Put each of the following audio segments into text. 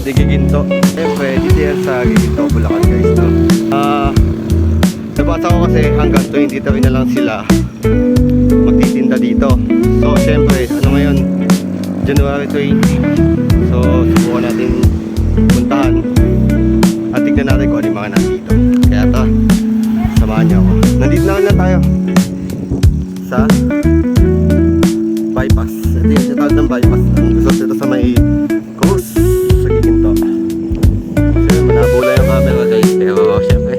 di Giginto. Siyempre, dito yan sa Giginto, Bulacan guys, no? Nabasa ko kasi hanggang 23 na lang sila magtitinda dito. So, siyempre, ano ngayon? January 20. So, subukan natin puntahan at tignan natin kung ano yung mga nandito. Kaya ito, samahan niyo ako. Nandito na tayo sa bypass. Ito yung tawag ng bypass. Ang gusto dito sa may Cruz sa Giginto. So, manabula yung camera guys. Pero syempre,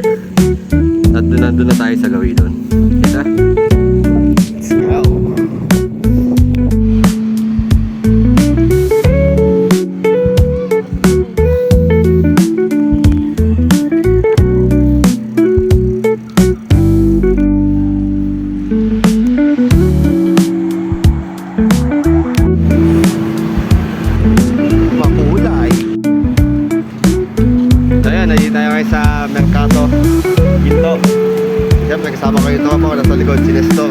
nandun na tayo sa gawin doon. Kita? Let's go! Sa Mercato Ginto. Siyempre kasama ko yung tropa ko nasa likod, si Nestor.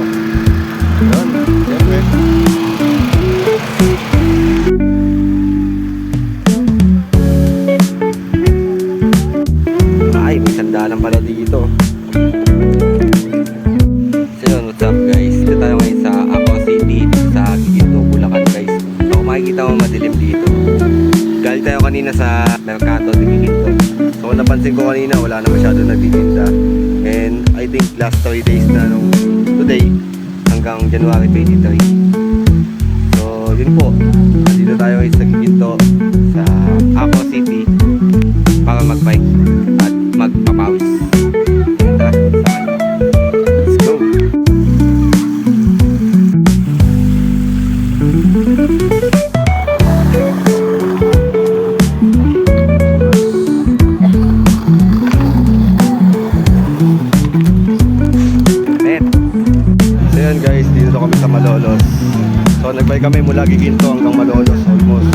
Yun, siyempre ay, may sandalan pala dito. So yun, what's up guys? Dito tayo ngayon sa Apo City, sa Giginto, Bulacan guys. So kung makikita mo madilim dito. Galing tayo kanina sa Mercato de Giginto. So napansin ko kanina wala na masyado nagtitinda. And I think last 3 days na nung today hanggang January 23. So yun po, dito tayo sa Giginto sa Apo City para magbike at magpapawis. Tara, let's go! Malolos. So nagbay kami mula Giginto hanggang Malolos, almost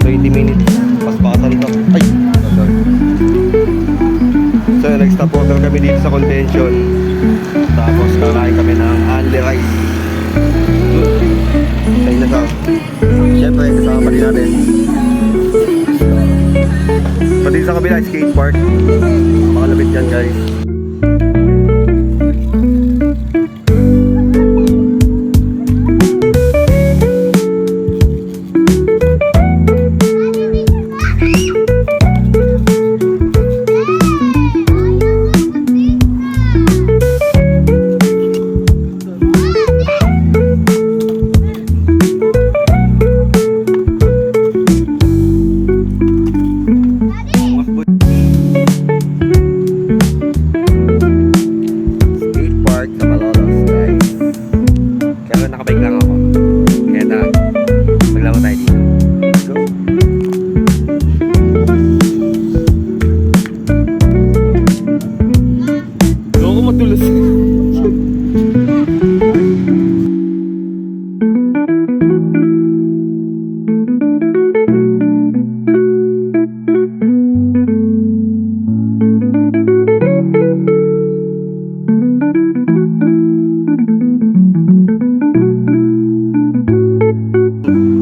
20 minutes. Paspasan to. Ay! So nag-stop over kami dito sa convention. Tapos kakain kami ng Anli Rice. Sa inasal. Siyempre kasama din natin. Pati sa kabila skate park. Makalapit dyan guys.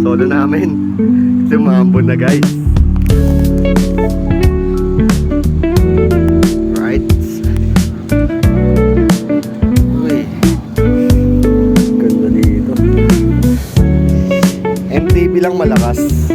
Solo namin kasi maambon na guys. Right. Uy, ganda dito. MTB lang malakas.